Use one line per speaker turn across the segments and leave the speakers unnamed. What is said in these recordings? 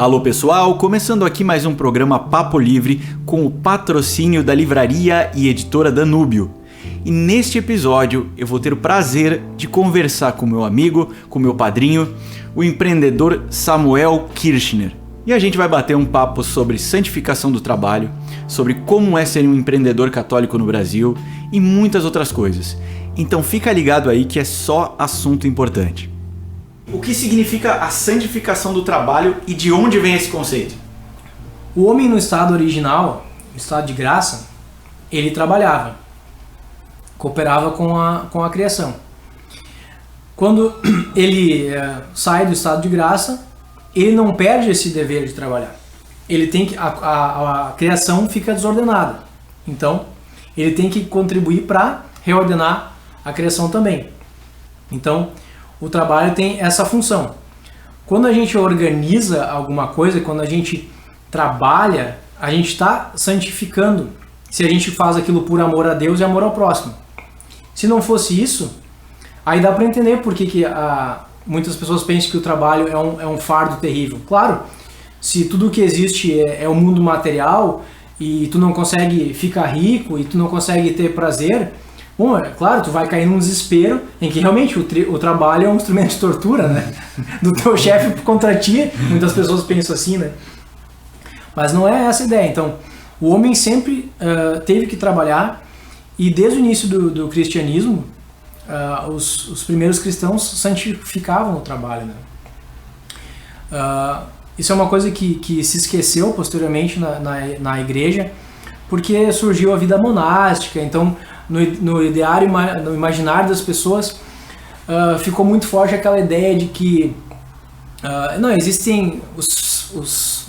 Alô pessoal, começando aqui mais um programa Papo Livre com o patrocínio da livraria e editora Danúbio. E neste episódio eu vou ter o prazer de conversar com meu amigo, com meu padrinho, o empreendedor Samuel Kirchner. E a gente vai bater um papo sobre santificação do trabalho, sobre como é ser um empreendedor católico no Brasil e muitas outras coisas. Então fica ligado aí que é só assunto importante. O que significa a santificação do trabalho e de onde vem esse conceito?
O homem no estado original, no estado de graça, ele trabalhava, cooperava com a criação. Quando ele sai do estado de graça, ele não perde esse dever de trabalhar. Ele tem que a criação fica desordenada. Então, ele tem que contribuir para reordenar a criação também. Então, o trabalho tem essa função. Quando a gente organiza alguma coisa, quando a gente trabalha, a gente está santificando. Se a gente faz aquilo por amor a Deus e amor ao próximo. Se não fosse isso, aí dá para entender por que muitas pessoas pensam que o trabalho é um fardo terrível. Claro, se tudo que existe é o mundo material e tu não consegue ficar rico e tu não consegue ter prazer, bom, é claro, tu vai cair num desespero em que realmente o trabalho é um instrumento de tortura, né? Do teu chefe contra ti, muitas pessoas pensam assim, né? Mas não é essa a ideia. Então, o homem sempre teve que trabalhar e desde o início do cristianismo, os primeiros cristãos santificavam o trabalho, né? Isso é uma coisa que se esqueceu posteriormente na igreja, porque surgiu a vida monástica. Então, no ideário, no imaginário das pessoas, ficou muito forte aquela ideia de que não existem os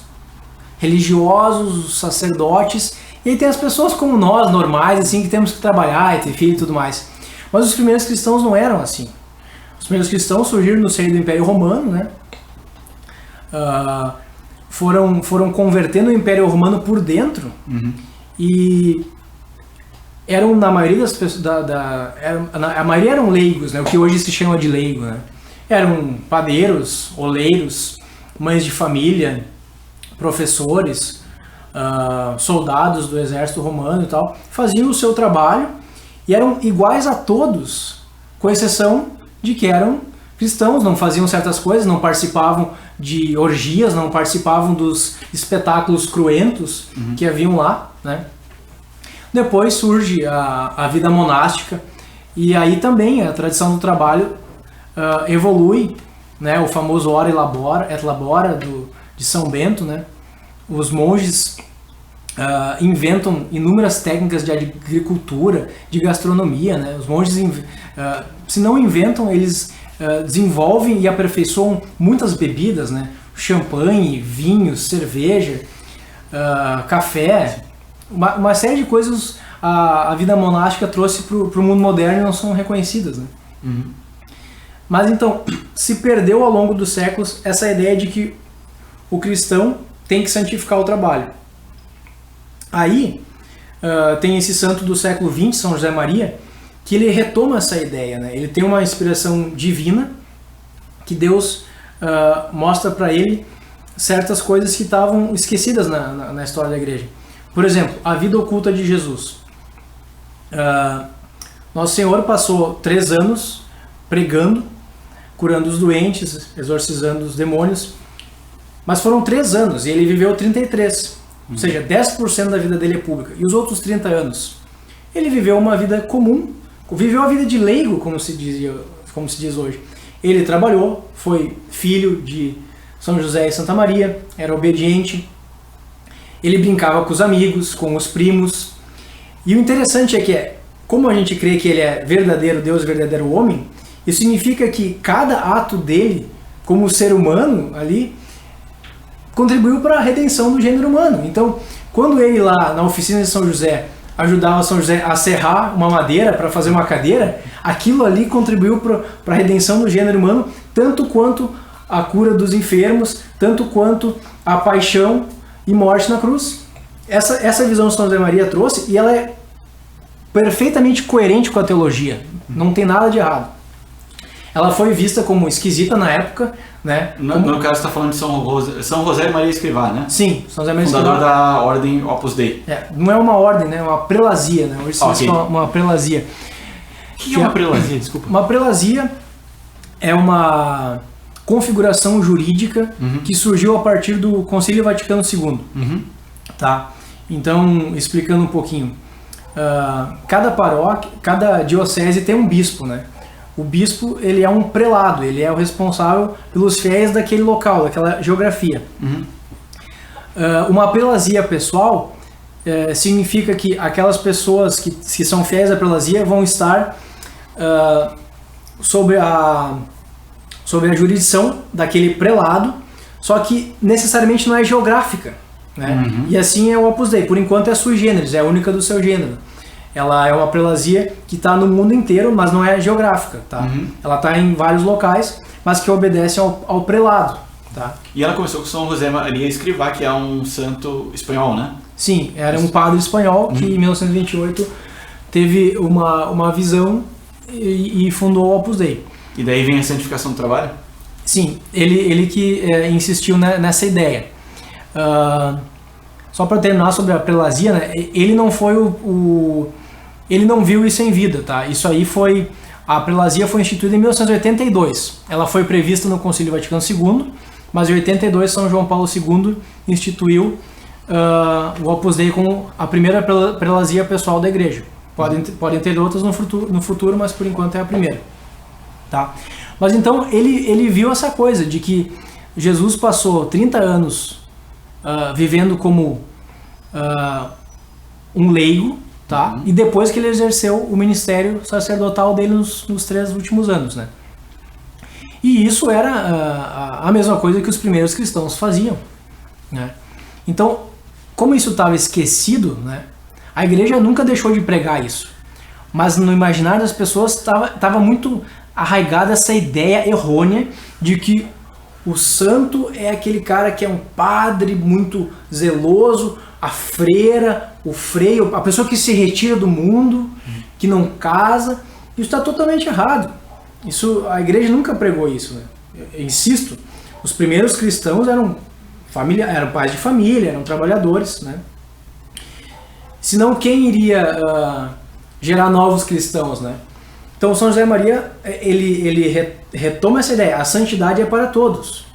religiosos, os sacerdotes, e aí tem as pessoas como nós, normais, assim, que temos que trabalhar e ter filho e tudo mais. Mas os primeiros cristãos não eram assim. Os primeiros cristãos surgiram no seio do Império Romano, né? Foram convertendo o Império Romano por dentro. Uhum. E eram, na maioria das pessoas, a maioria eram leigos, né? O que hoje se chama de leigo, né? Eram padeiros, oleiros, mães de família, professores, soldados do exército romano e tal, faziam o seu trabalho e eram iguais a todos, com exceção de que eram cristãos, não faziam certas coisas, não participavam de orgias, não participavam dos espetáculos cruentos que haviam lá, né? Depois surge a vida monástica e aí também a tradição do trabalho evolui, né? O famoso Ora et Labora de São Bento, né? Os monges inventam inúmeras técnicas de agricultura, de gastronomia, né? Os monges, se não inventam, eles desenvolvem e aperfeiçoam muitas bebidas, né? Champanhe, vinho, cerveja, café, uma série de coisas a vida monástica trouxe para o mundo moderno e não são reconhecidas, né? Uhum. Mas então, se perdeu ao longo dos séculos essa ideia de que o cristão tem que santificar o trabalho. Aí, tem esse santo do século XX, São José Maria, que ele retoma essa ideia, né? Ele tem uma inspiração divina, que Deus mostra para ele certas coisas que estavam esquecidas na história da igreja. Por exemplo, a vida oculta de Jesus. Nosso Senhor passou 3 anos pregando, curando os doentes, exorcizando os demônios, mas foram 3 anos e ele viveu 33. Ou seja, 10% da vida dele é pública. E os outros 30 anos? Ele viveu uma vida comum, viveu a vida de leigo, como se diz hoje. Ele trabalhou, foi filho de São José e Santa Maria, era obediente, ele brincava com os amigos, com os primos. E o interessante é que, como a gente crê que ele é verdadeiro Deus, verdadeiro homem, isso significa que cada ato dele, como ser humano ali, contribuiu para a redenção do gênero humano. Então, quando ele lá na oficina de São José ajudava São José a serrar uma madeira para fazer uma cadeira, aquilo ali contribuiu para a redenção do gênero humano, tanto quanto a cura dos enfermos, tanto quanto a paixão e morte na cruz. Essa visão que São José Maria trouxe, e ela é perfeitamente coerente com a teologia, não tem nada de errado. Ela foi vista como esquisita na época, né?
No caso, você está falando de São José Maria Escrivá, né?
Sim, São José Maria Escrivá.
Fundador da ordem Opus Dei.
Não é uma ordem, né? É uma prelazia, né? Hoje se chama uma prelazia.
O que é uma prelazia? Desculpa.
Uma prelazia é uma configuração jurídica que surgiu a partir do Concílio Vaticano II. Tá? Então, explicando um pouquinho. Cada paróquia, cada diocese tem um bispo, né? O bispo, ele é um prelado, ele é o responsável pelos fiéis daquele local, daquela geografia. Uma prelazia pessoal significa que aquelas pessoas que são fiéis à prelazia vão estar sob a jurisdição daquele prelado, só que necessariamente não é geográfica, né? E assim é o Opus Dei, por enquanto é sui generis, é a única do seu gênero. Ela é uma prelazia que está no mundo inteiro, mas não é geográfica, tá? Ela está em vários locais, mas que obedece ao prelado, tá?
E ela começou com São José Maria Escrivá, que é um santo espanhol, né?
Sim, era um padre espanhol que em 1928 teve uma visão e fundou o Opus Dei.
E daí vem a santificação do trabalho?
Sim, ele que insistiu nessa ideia. Só para terminar sobre a prelazia, né, ele não foi ele não viu isso em vida, tá? Isso aí a prelazia foi instituída em 1982. Ela foi prevista no Concílio Vaticano II, mas em 82 São João Paulo II instituiu o Opus Dei como a primeira prelazia pessoal da igreja. Podem ter outras no futuro, mas por enquanto é a primeira. Tá? Mas então ele viu essa coisa de que Jesus passou 30 anos vivendo como um leigo, tá? E depois que ele exerceu o ministério sacerdotal dele nos 3 últimos anos, né? E isso era a mesma coisa que os primeiros cristãos faziam, né? Então, como isso estava esquecido, né? A igreja nunca deixou de pregar isso, mas no imaginário das pessoas estava muito arraigada essa ideia errônea de que o santo é aquele cara que é um padre muito zeloso, a freira, o freio, a pessoa que se retira do mundo, que não casa. Isso está totalmente errado. A igreja nunca pregou isso, né? Eu insisto, os primeiros cristãos eram pais de família, eram trabalhadores, né? Senão quem iria gerar novos cristãos, né? Então São José Maria, ele retoma essa ideia, a santidade é para todos.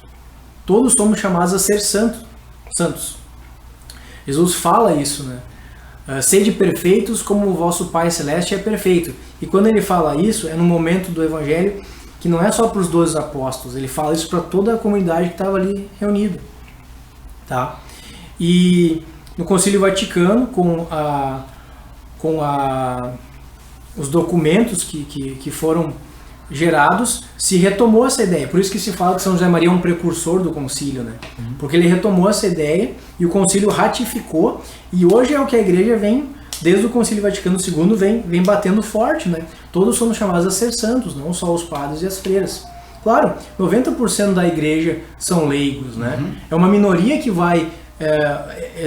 Todos somos chamados a ser santos. Jesus fala isso, né? Sede perfeitos como o vosso Pai Celeste é perfeito. E quando ele fala isso, é num momento do Evangelho que não é só para os 12 apóstolos, ele fala isso para toda a comunidade que estava ali reunida. Tá? E no Concílio Vaticano, com os documentos que foram gerados, se retomou essa ideia. Por isso que se fala que São José Maria é um precursor do concílio, né? Porque ele retomou essa ideia e o concílio ratificou, e hoje é o que a igreja vem, desde o Concílio Vaticano II, vem batendo forte, né? Todos somos chamados a ser santos, não só os padres e as freiras. Claro, 90% da igreja são leigos, né? É uma minoria que vai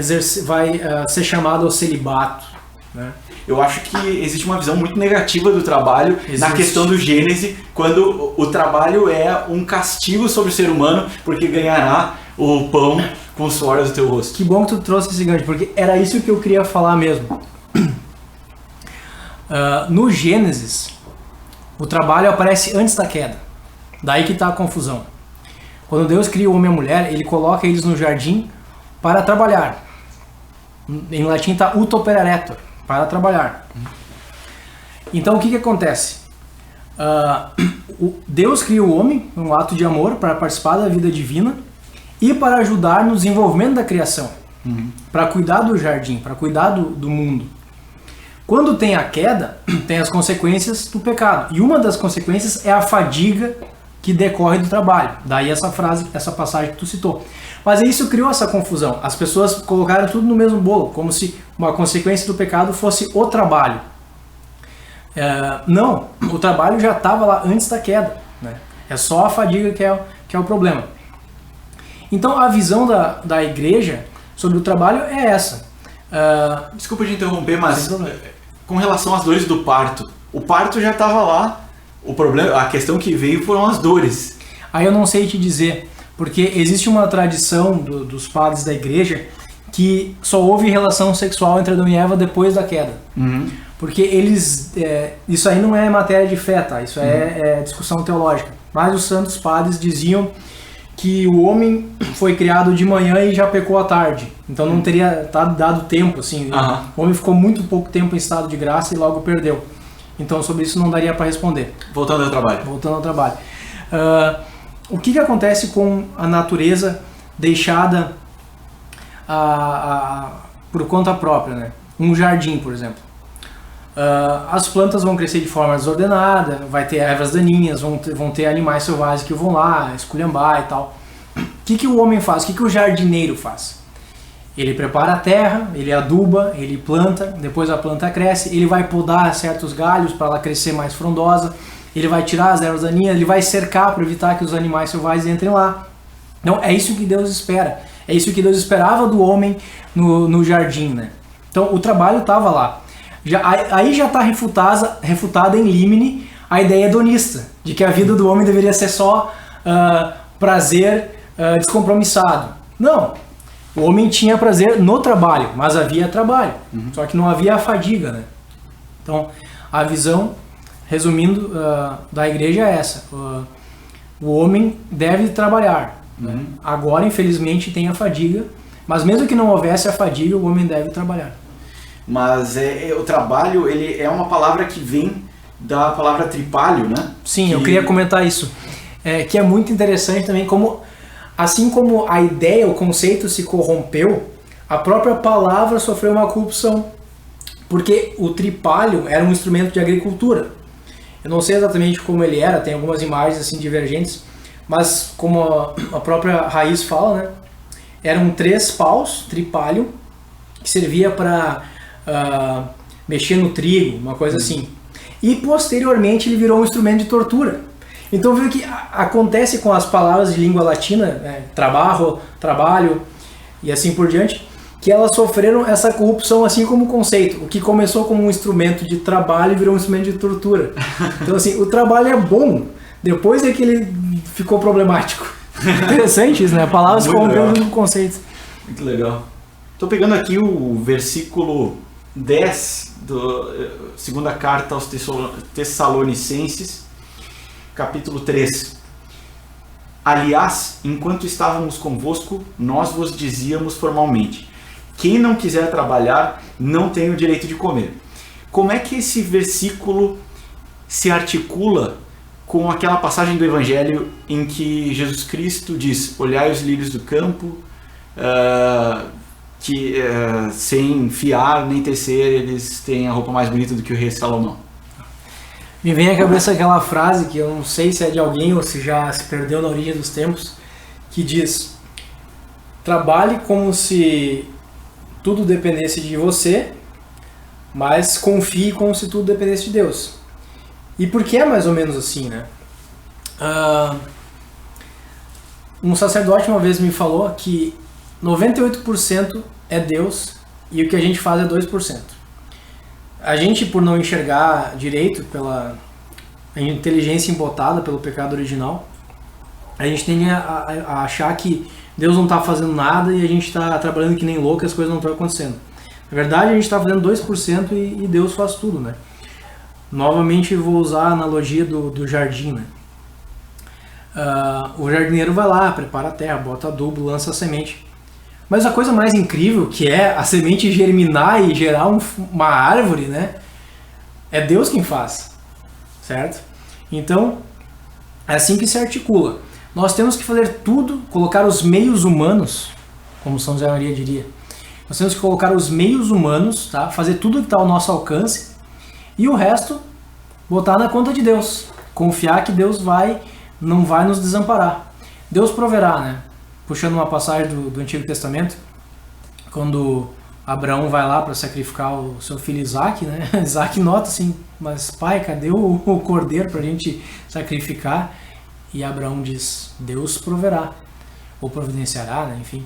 ser chamada ao celibato, né?
Eu acho que existe uma visão muito negativa do trabalho na questão do Gênesis, quando o trabalho é um castigo sobre o ser humano, porque ganhará o pão com o suor do teu rosto.
Que bom que tu trouxe esse gancho, porque era isso que eu queria falar mesmo. No Gênesis, o trabalho aparece antes da queda. Daí que está a confusão. Quando Deus cria o homem e a mulher, ele coloca eles no jardim para trabalhar. Em latim está utoperaretur, para trabalhar. Então o que acontece? Deus cria o homem, um ato de amor, para participar da vida divina e para ajudar no desenvolvimento da criação, para cuidar do jardim, para cuidar do mundo. Quando tem a queda, tem as consequências do pecado. E uma das consequências é a fadiga que decorre do trabalho. Daí essa passagem que tu citou. Mas isso criou essa confusão. As pessoas colocaram tudo no mesmo bolo, como se uma consequência do pecado fosse o trabalho. Não, o trabalho já estava lá antes da queda, né? É só a fadiga que é o problema. Então a visão da igreja sobre o trabalho é essa.
Desculpa te interromper, mas com relação às dores do parto, o parto já estava lá O problema, a questão que veio foram as dores.
Aí eu não sei te dizer, porque existe uma tradição dos padres da igreja que só houve relação sexual entre Adão e Eva depois da queda. Porque eles... isso aí não é matéria de fé, tá? Isso é discussão teológica. Mas os santos padres diziam que o homem foi criado de manhã e já pecou à tarde. Então não teria dado tempo, assim. O homem ficou muito pouco tempo em estado de graça e logo perdeu. Então sobre isso não daria para responder.
Voltando ao trabalho.
O que acontece com a natureza deixada por conta própria, né? Um jardim, por exemplo. As plantas vão crescer de forma desordenada, vai ter ervas daninhas, vão ter animais selvagens que vão lá esculhambar e tal. O que o homem faz? O que o jardineiro faz? Ele prepara a terra, ele aduba, ele planta, depois a planta cresce, ele vai podar certos galhos para ela crescer mais frondosa, ele vai tirar as ervas daninhas, ele vai cercar para evitar que os animais selvagens entrem lá. Então é isso que Deus espera, é isso que Deus esperava do homem no jardim, né? Então o trabalho estava lá. Aí já está refutada em limine a ideia hedonista, de que a vida do homem deveria ser só prazer descompromissado. Não, o homem tinha prazer no trabalho, mas havia trabalho, só que não havia a fadiga, né? Então a visão, resumindo, da igreja é essa: o homem deve trabalhar. Agora infelizmente tem a fadiga, mas mesmo que não houvesse a fadiga, o homem deve trabalhar.
Mas o trabalho, ele é uma palavra que vem da palavra tripalho, né?
Sim, eu queria comentar isso. Que é muito interessante também, assim como a ideia, o conceito se corrompeu, a própria palavra sofreu uma corrupção. Porque o tripalho era um instrumento de agricultura. Eu não sei exatamente como ele era, tem algumas imagens assim divergentes, mas como a própria raiz fala, né? Eram 3 paus, tripalho, que servia para mexer no trigo, uma coisa assim. E posteriormente ele virou um instrumento de tortura. Então viu que acontece com as palavras de língua latina, trabalho e assim por diante, que elas sofreram essa corrupção assim como conceito. O que começou como um instrumento de trabalho virou um instrumento de tortura. Então assim, o trabalho é bom, depois é que ele ficou problemático. Interessante isso, né? Palavras corrompendo o conceito.
Muito legal. Estou pegando aqui o versículo 10 da segunda carta aos Tessalonicenses, capítulo 3. Aliás, enquanto estávamos convosco, nós vos dizíamos formalmente: quem não quiser trabalhar não tem o direito de comer. Como é que esse versículo se articula com aquela passagem do Evangelho em que Jesus Cristo diz: olhai os lírios do campo, que sem fiar nem tecer, eles têm a roupa mais bonita do que o rei Salomão?
Me vem à cabeça aquela frase, que eu não sei se é de alguém ou se já se perdeu na origem dos tempos, que diz: trabalhe como se tudo dependesse de você, mas confie como se tudo dependesse de Deus. E por que é mais ou menos assim, né? Um sacerdote uma vez me falou que 98% é Deus e o que a gente faz é 2%. A gente, por não enxergar direito, pela inteligência embotada pelo pecado original, a gente tende a achar que Deus não está fazendo nada e a gente está trabalhando que nem louco e as coisas não estão acontecendo. Na verdade, a gente está fazendo 2% e Deus faz tudo, né? Novamente, vou usar a analogia do jardim, né? O jardineiro vai lá, prepara a terra, bota adubo, lança a semente. Mas a coisa mais incrível, que é a semente germinar e gerar uma árvore, né? É Deus quem faz, certo? Então, é assim que se articula. Nós temos que fazer tudo, colocar os meios humanos, como São José Maria diria. Nós temos que colocar os meios humanos, tá? Fazer tudo que está ao nosso alcance e o resto botar na conta de Deus. Confiar que Deus não vai nos desamparar. Deus proverá, né? Puxando uma passagem do Antigo Testamento, quando Abraão vai lá para sacrificar o seu filho Isaac, né? Isaac nota assim: mas pai, cadê o cordeiro para a gente sacrificar? E Abraão diz: Deus proverá, ou providenciará, né? Enfim.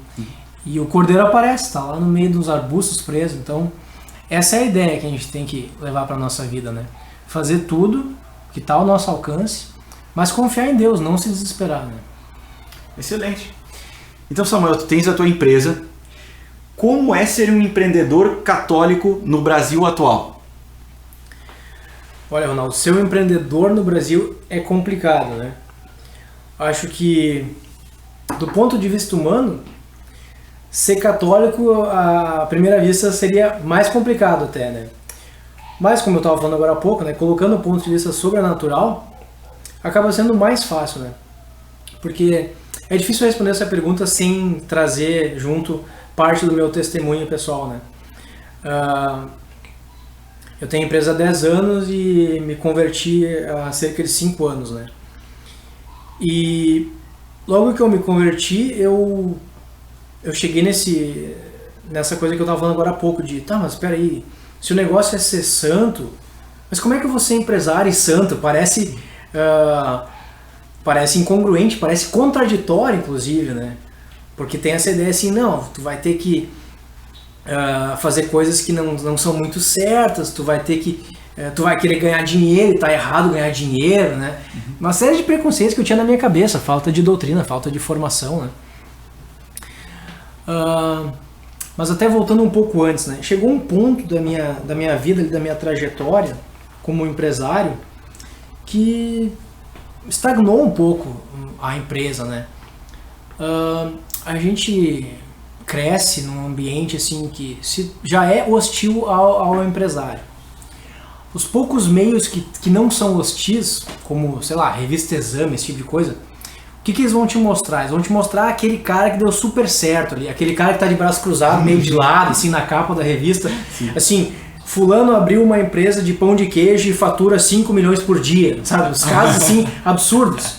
E o cordeiro aparece, está lá no meio dos arbustos preso. Então, essa é a ideia que a gente tem que levar para a nossa vida, né? Fazer tudo que está ao nosso alcance, mas confiar em Deus, não se desesperar, né?
Excelente. Então, Samuel, tu tens a tua empresa. Como é ser um empreendedor católico no Brasil atual?
Olha, Ronaldo, ser um empreendedor no Brasil é complicado, né? Acho que, do ponto de vista humano, ser católico, à primeira vista, seria mais complicado até, né? Mas, como eu estava falando agora há pouco, né, colocando o ponto de vista sobrenatural, acaba sendo mais fácil, né? Porque é difícil responder essa pergunta sem trazer junto parte do meu testemunho pessoal, né? Eu tenho empresa há 10 anos e me converti há cerca de 5 anos, né? E logo que eu me converti, eu cheguei nessa coisa que eu estava falando agora há pouco, de, tá, mas espera aí, se o negócio é ser santo, mas como é que eu vou ser empresário e santo? Parece incongruente, parece contraditório, inclusive, né? Porque tem essa ideia assim, não, tu vai ter que fazer coisas que não são muito certas, tu vai querer ganhar dinheiro e tá errado ganhar dinheiro, né? Uma série de preconceitos que eu tinha na minha cabeça, falta de doutrina, falta de formação, né? Mas até voltando um pouco antes, né? Chegou um ponto da minha vida, da minha trajetória como empresário, que estagnou um pouco a empresa, né? A gente cresce num ambiente assim que já é hostil ao empresário. Os poucos meios que não são hostis, como, sei lá, revista Exame, esse tipo de coisa, o que eles vão te mostrar? Eles vão te mostrar aquele cara que deu super certo ali, aquele cara que tá de braço cruzado, meio de lado, assim, na capa da revista. Sim. Assim, fulano abriu uma empresa de pão de queijo e fatura 5 milhões por dia, sabe? Os casos, assim, absurdos.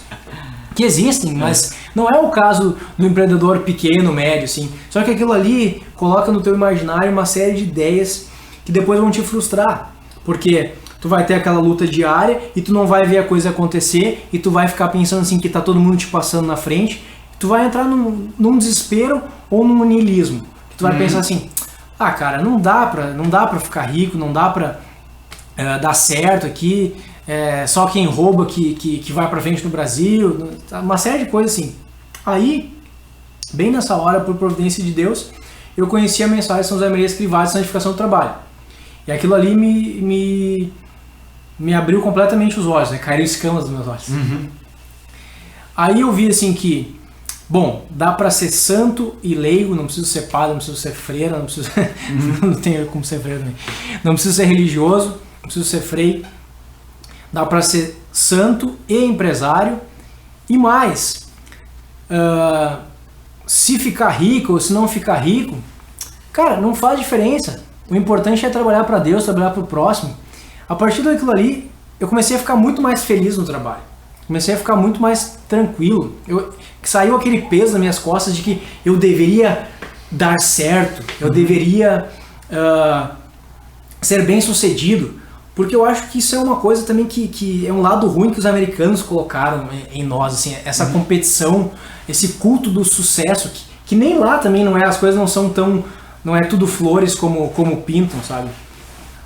Que existem, mas não é o caso do empreendedor pequeno, médio, assim. Só que aquilo ali coloca no teu imaginário uma série de ideias que depois vão te frustrar. Porque tu vai ter aquela luta diária e tu não vai ver a coisa acontecer e tu vai ficar pensando assim que tá todo mundo te passando na frente. Tu vai entrar num desespero ou num niilismo. Tu vai pensar assim, cara, não dá pra ficar rico, não dá pra dar certo aqui. Só quem rouba que vai pra frente no Brasil, uma série de coisas assim. Aí, bem nessa hora, por providência de Deus, eu conheci a mensagem de São José Maria Escrivá de Santificação do Trabalho. E aquilo ali me abriu completamente os olhos, né? Caíram escamas dos meus olhos. Aí eu vi assim que, bom, dá pra ser santo e leigo, não preciso ser padre, não preciso ser freira, não preciso... não tenho como ser freira também. Não preciso ser religioso, não preciso ser frei. Dá para ser santo e empresário. E mais, se ficar rico ou se não ficar rico, cara, não faz diferença. O importante é trabalhar para Deus, trabalhar para o próximo. A partir daquilo ali, eu comecei a ficar muito mais feliz no trabalho. Comecei a ficar muito mais tranquilo. Saiu aquele peso nas minhas costas de que eu deveria dar certo, eu deveria ser bem sucedido. Porque eu acho que isso é uma coisa também que é um lado ruim que os americanos colocaram em nós, assim, essa competição, esse culto do sucesso, que nem lá também não é, as coisas não são tão, não é tudo flores como pintam, sabe?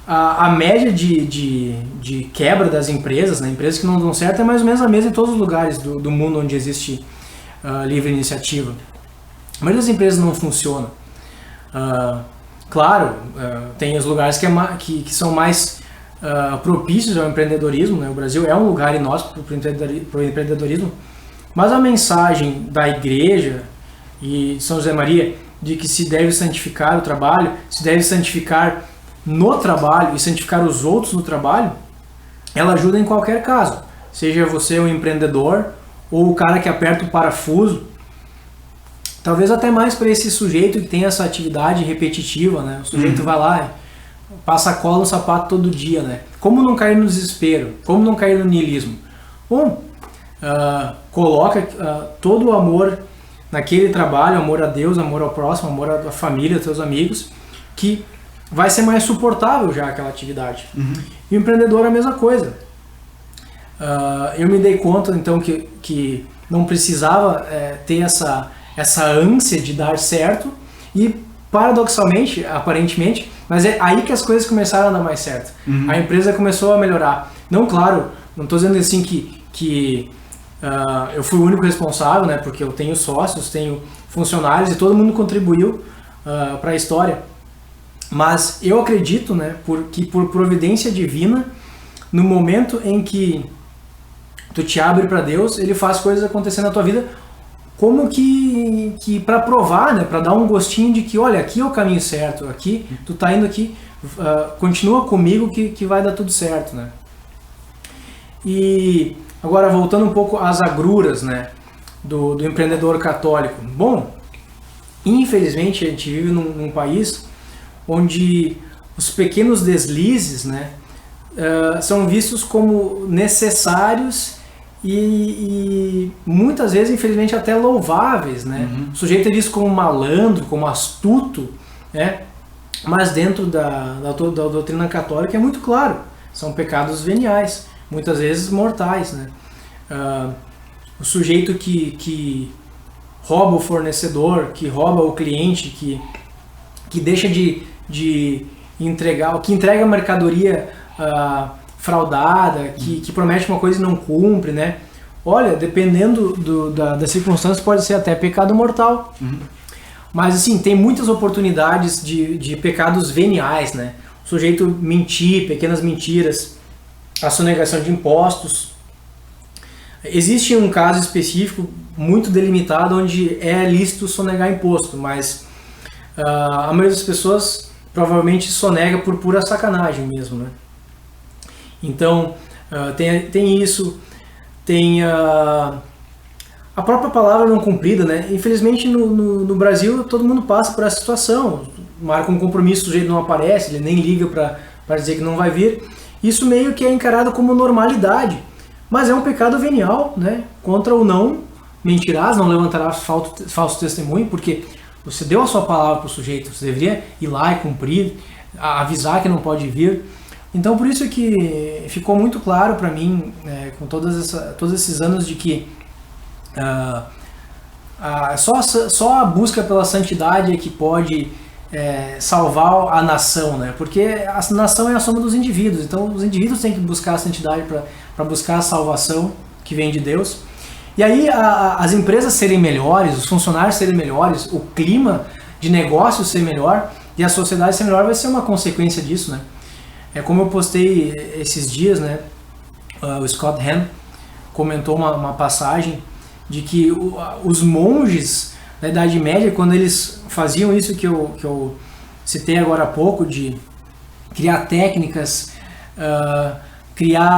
A média de quebra das empresas, né, empresas que não dão certo, é mais ou menos a mesma em todos os lugares do mundo onde existe livre iniciativa. A maioria das empresas não funciona. Claro, tem os lugares que são mais propícios ao empreendedorismo, né? O Brasil é um lugar inóspito para o empreendedorismo, mas a mensagem da igreja e de São José Maria de que se deve santificar o trabalho, se deve santificar no trabalho e santificar os outros no trabalho, ela ajuda em qualquer caso, seja você um empreendedor ou o cara que aperta o parafuso, talvez até mais para esse sujeito que tem essa atividade repetitiva, né? O sujeito vai lá, passa cola no sapato todo dia, né? Como não cair no desespero? Como não cair no niilismo? Bom, coloca todo o amor naquele trabalho, amor a Deus, amor ao próximo, amor à família, aos teus amigos, que vai ser mais suportável já aquela atividade. E o empreendedor é a mesma coisa. Eu me dei conta então que não precisava ter essa ânsia de dar certo e paradoxalmente, aparentemente, mas é aí que as coisas começaram a dar mais certo. A empresa começou a melhorar. Não, claro, Não estou dizendo assim que eu fui o único responsável, né? Porque eu tenho sócios, tenho funcionários e todo mundo contribuiu para a história. Mas eu acredito, né, que por providência divina, no momento em que tu te abre para Deus, Ele faz coisas acontecer na tua vida, como que para provar, né, para dar um gostinho de que, olha, aqui é o caminho certo, aqui tu tá indo aqui, continua comigo que vai dar tudo certo, né? E agora voltando um pouco às agruras, né, do empreendedor católico. Bom, infelizmente a gente vive num país onde os pequenos deslizes, né, são vistos como necessários e muitas vezes, infelizmente, até louváveis, né? O sujeito é visto como malandro, como astuto, né? Mas dentro da doutrina católica é muito claro, são pecados veniais, muitas vezes mortais, né? O sujeito que rouba o fornecedor, que rouba o cliente, que deixa de entregar, que entrega mercadoria fraudada, que promete uma coisa e não cumpre, né? Olha, dependendo das circunstâncias, pode ser até pecado mortal. Mas assim, tem muitas oportunidades de pecados veniais, né? O sujeito mentir, pequenas mentiras, a sonegação de impostos. Existe um caso específico muito delimitado onde é lícito sonegar imposto, mas a maioria das pessoas provavelmente sonega por pura sacanagem mesmo, né? Então, tem isso, tem a própria palavra não cumprida, né? Infelizmente no Brasil todo mundo passa por essa situação, marca um compromisso, o sujeito não aparece, ele nem liga para dizer que não vai vir. Isso meio que é encarado como normalidade, mas é um pecado venial, né? Contra o não mentirás, não levantarás falso testemunho, porque você deu a sua palavra para o sujeito, você deveria ir lá e cumprir, avisar que não pode vir. Então por isso que ficou muito claro para mim, com todos esses anos, de que só a busca pela santidade é que pode salvar a nação, né? Porque a nação é a soma dos indivíduos, então os indivíduos têm que buscar a santidade para buscar a salvação que vem de Deus. E aí as empresas serem melhores, os funcionários serem melhores, o clima de negócio ser melhor e a sociedade ser melhor vai ser uma consequência disso, né? É como eu postei esses dias, né? O Scott Hahn comentou uma passagem de que os monges da Idade Média, quando eles faziam isso que eu citei agora há pouco, de criar técnicas,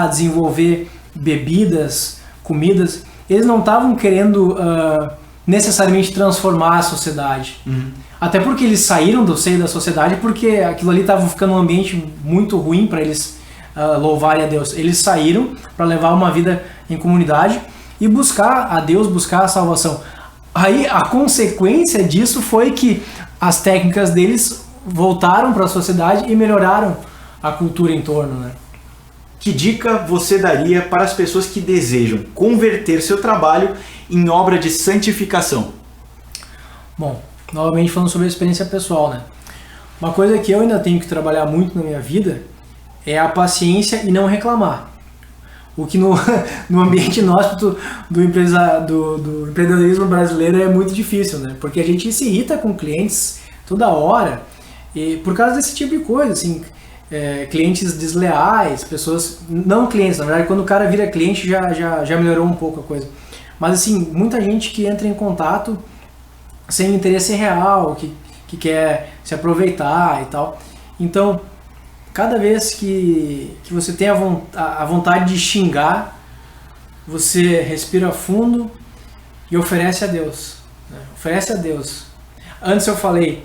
desenvolver bebidas, comidas, eles não estavam querendo necessariamente transformar a sociedade. Até porque eles saíram do seio da sociedade porque aquilo ali estava ficando um ambiente muito ruim para eles louvarem a Deus. Eles saíram para levar uma vida em comunidade e buscar a Deus, buscar a salvação. Aí a consequência disso foi que as técnicas deles voltaram para a sociedade e melhoraram a cultura em torno, né?
Que dica você daria para as pessoas que desejam converter seu trabalho em obra de santificação?
Bom, novamente falando sobre a experiência pessoal, né? Uma coisa que eu ainda tenho que trabalhar muito na minha vida é a paciência e não reclamar. O que no ambiente inóspito do empreendedorismo brasileiro é muito difícil, né? Porque a gente se irrita com clientes toda hora e por causa desse tipo de coisa, assim, clientes desleais, pessoas, não clientes, na verdade quando o cara vira cliente já melhorou um pouco a coisa. Mas assim, muita gente que entra em contato sem interesse real, que quer se aproveitar e tal. Então, cada vez que você tem a vontade de xingar, você respira fundo e oferece a Deus. Né? Oferece a Deus. Antes eu falei,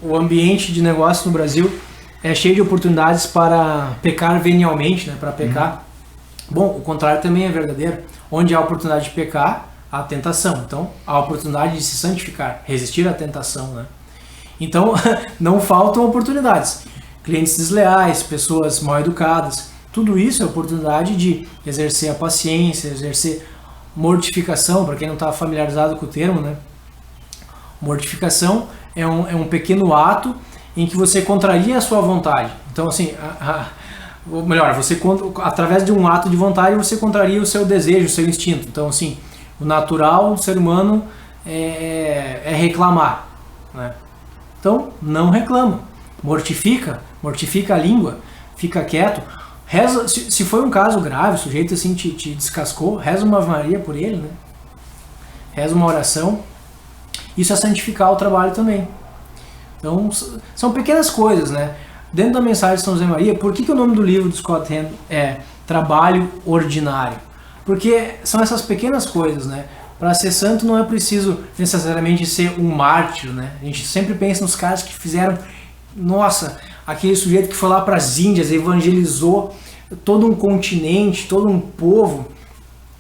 o ambiente de negócio no Brasil é cheio de oportunidades para pecar venialmente, né? Para pecar. Bom, o contrário também é verdadeiro. Onde há oportunidade de pecar, há tentação. Então, há oportunidade de se santificar, resistir à tentação, né? Então, não faltam oportunidades. Clientes desleais, pessoas mal educadas, tudo isso é oportunidade de exercer a paciência, exercer mortificação, para quem não está familiarizado com o termo, né? Mortificação é um pequeno ato em que você contraria a sua vontade. Então, assim, ou melhor, você através de um ato de vontade você contraria o seu desejo, o seu instinto. Então, assim, o natural do ser humano é reclamar, né? Então, não reclama, mortifica a língua, fica quieto, reza, se foi um caso grave, o sujeito assim te descascou, reza uma Ave Maria por ele, né? Reza uma oração, isso é santificar o trabalho também. Então, são pequenas coisas, né? Dentro da mensagem de São José Maria, por que o nome do livro do Scott Hahn é Trabalho Ordinário? Porque são essas pequenas coisas, né? Para ser santo não é preciso necessariamente ser um mártir, né? A gente sempre pensa nos caras que fizeram, nossa, aquele sujeito que foi lá para as Índias, evangelizou todo um continente, todo um povo,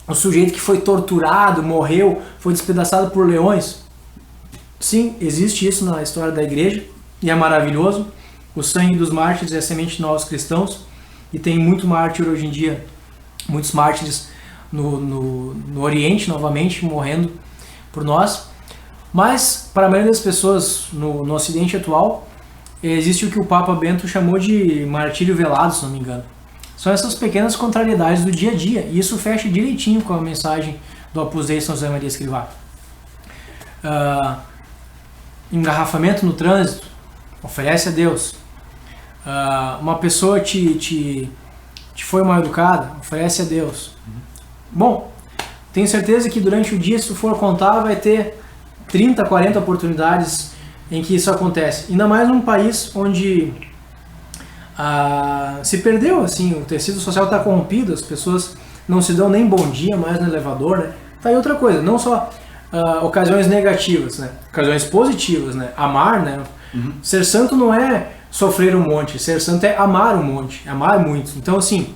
o sujeito que foi torturado, morreu, foi despedaçado por leões. Sim, existe isso na história da igreja e é maravilhoso. O sangue dos mártires é a semente de novos cristãos e tem muito mártir hoje em dia, muitos mártires no Oriente novamente morrendo por nós. Mas para a maioria das pessoas no Ocidente atual existe o que o Papa Bento chamou de martírio velado, se não me engano. São essas pequenas contrariedades do dia a dia e isso fecha direitinho com a mensagem do Opus Dei São José Maria Escrivá. Engarrafamento no trânsito, oferece a Deus. Uma pessoa te foi mal educada, oferece a Deus. Bom, tenho certeza que durante o dia, se tu for contar, vai ter 30, 40 oportunidades em que isso acontece. Ainda mais num país onde se perdeu, assim, o tecido social está corrompido, as pessoas não se dão nem bom dia mais no elevador, né? Tá aí outra coisa, não só ocasiões negativas, né? Ocasiões positivas, né? Amar, né? Ser santo não é sofrer um monte, ser santo é amar um monte, amar muito. Então, assim,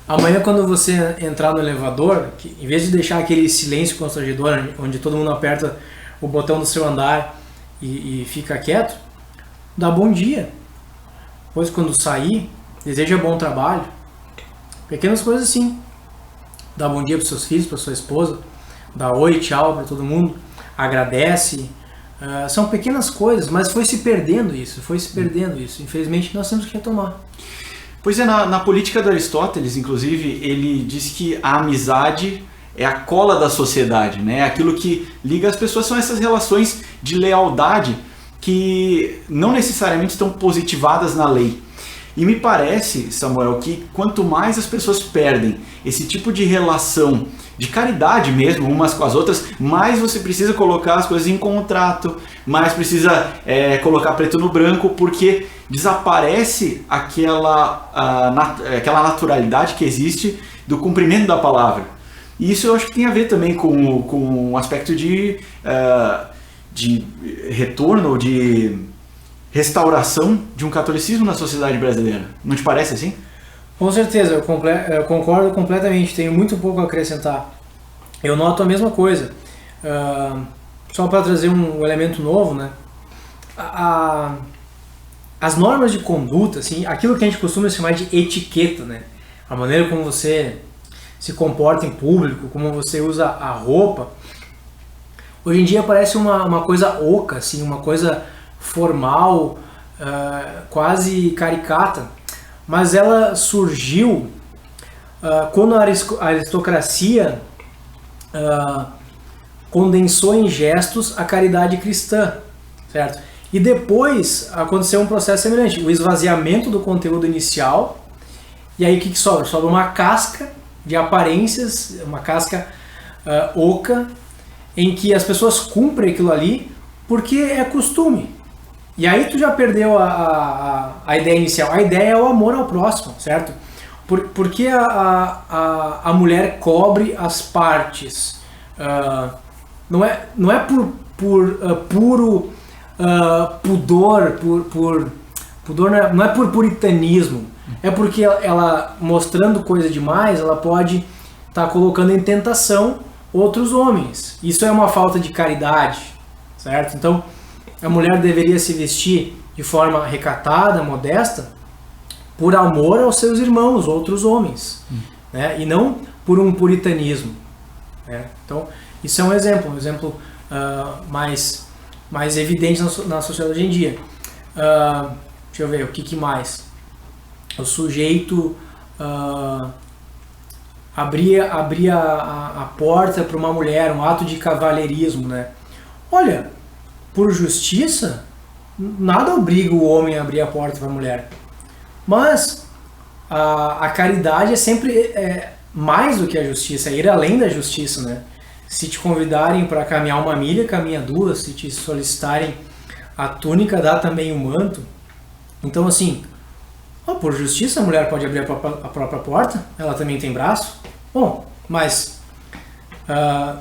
amanhã quando você entrar no elevador, em vez de deixar aquele silêncio constrangedor, onde todo mundo aperta o botão do seu andar e fica quieto, dá bom dia. Depois, quando sair, deseja bom trabalho. Pequenas coisas assim. Dá bom dia para seus filhos, para sua esposa, dá oi, tchau para todo mundo, agradece. São pequenas coisas, mas foi se perdendo isso. Infelizmente, nós temos que retomar.
Pois é, na política do Aristóteles, inclusive, ele diz que a amizade é a cola da sociedade, né? Aquilo que liga as pessoas são essas relações de lealdade que não necessariamente estão positivadas na lei. E me parece, Samuel, que quanto mais as pessoas perdem esse tipo de relação de caridade mesmo, umas com as outras, mais você precisa colocar as coisas em contrato, mais precisa colocar preto no branco, porque desaparece aquela naturalidade que existe do cumprimento da palavra. E isso eu acho que tem a ver também com um aspecto de retorno, de restauração de um catolicismo na sociedade brasileira. Não te parece assim?
Com certeza, eu concordo completamente, tenho muito pouco a acrescentar. Eu noto a mesma coisa. Só para trazer um elemento novo, né? As normas de conduta, assim, aquilo que a gente costuma chamar de etiqueta, né? A maneira como você se comporta em público, como você usa a roupa, hoje em dia parece uma coisa oca, assim, uma coisa formal, quase caricata, mas ela surgiu quando a aristocracia condensou em gestos a caridade cristã, certo? E depois aconteceu um processo semelhante, o esvaziamento do conteúdo inicial, e aí o que sobra? Sobra uma casca de aparências, uma casca oca, em que as pessoas cumprem aquilo ali porque é costume. E aí tu já perdeu a ideia inicial. A ideia é o amor ao próximo, certo? Porque a mulher cobre as partes. Não é por puro pudor, pudor não é por puritanismo. É porque ela mostrando coisa demais, ela pode estar colocando em tentação outros homens. Isso é uma falta de caridade, certo? Então, a mulher deveria se vestir de forma recatada, modesta, por amor aos seus irmãos, outros homens, né? E não por um puritanismo, né? Então, isso é um exemplo mais evidente na sociedade hoje em dia. Deixa eu ver, o que mais? o sujeito abria a porta para uma mulher, um ato de cavalheirismo, né? Olha, por justiça, nada obriga o homem a abrir a porta para a mulher. Mas a caridade é sempre mais do que a justiça, é ir além da justiça, né? Se te convidarem para caminhar 1 milha, caminha 2. Se te solicitarem a túnica, dá também o manto. Então, assim, por justiça a mulher pode abrir a própria porta, ela também tem braço. Bom, mas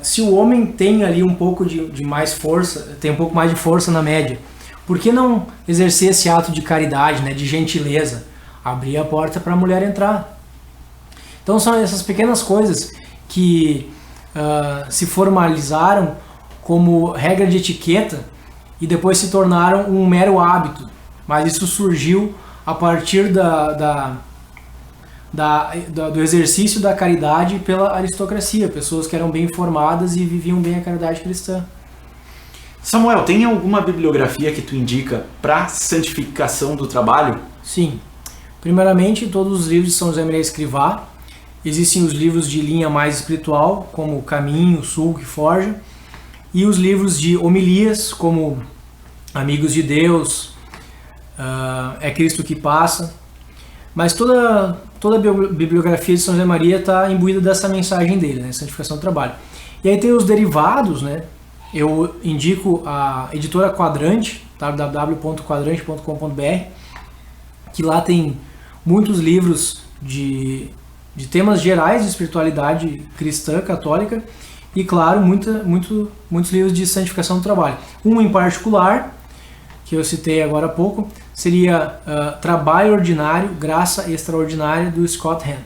se o homem tem ali um pouco de mais força, tem um pouco mais de força na média, por que não exercer esse ato de caridade, né, de gentileza? Abrir a porta para a mulher entrar. Então são essas pequenas coisas que se formalizaram como regra de etiqueta e depois se tornaram um mero hábito. Mas isso surgiu a partir do exercício da caridade pela aristocracia, pessoas que eram bem informadas e viviam bem a caridade cristã.
Samuel, tem alguma bibliografia que tu indica para santificação do trabalho?
Sim. Primeiramente, todos os livros de São José Maria Escrivá. Existem os livros de linha mais espiritual, como Caminho, Sulco e Forja, e os livros de homilias, como Amigos de Deus, É Cristo que Passa. Mas toda a bibliografia de São José Maria está imbuída dessa mensagem dele, né? Santificação do trabalho. E aí tem os derivados, né? Eu indico a editora Quadrante, www.quadrante.com.br, que lá tem muitos livros de temas gerais de espiritualidade cristã, católica, e claro, muitos livros de santificação do trabalho. Um em particular, que eu citei agora há pouco, seria Trabalho Ordinário, Graça Extraordinária, do Scott Hahn.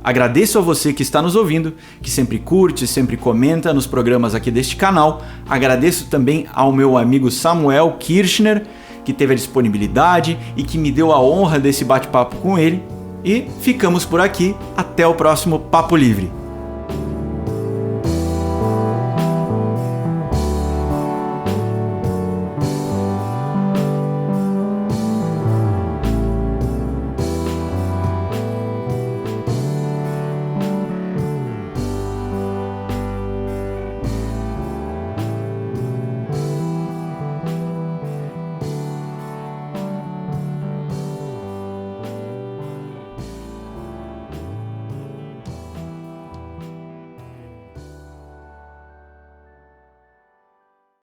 Agradeço a você que está nos ouvindo, que sempre curte, sempre comenta nos programas aqui deste canal. Agradeço também ao meu amigo Samuel Kirchner, que teve a disponibilidade e que me deu a honra desse bate-papo com ele. E ficamos por aqui. Até o próximo Papo Livre.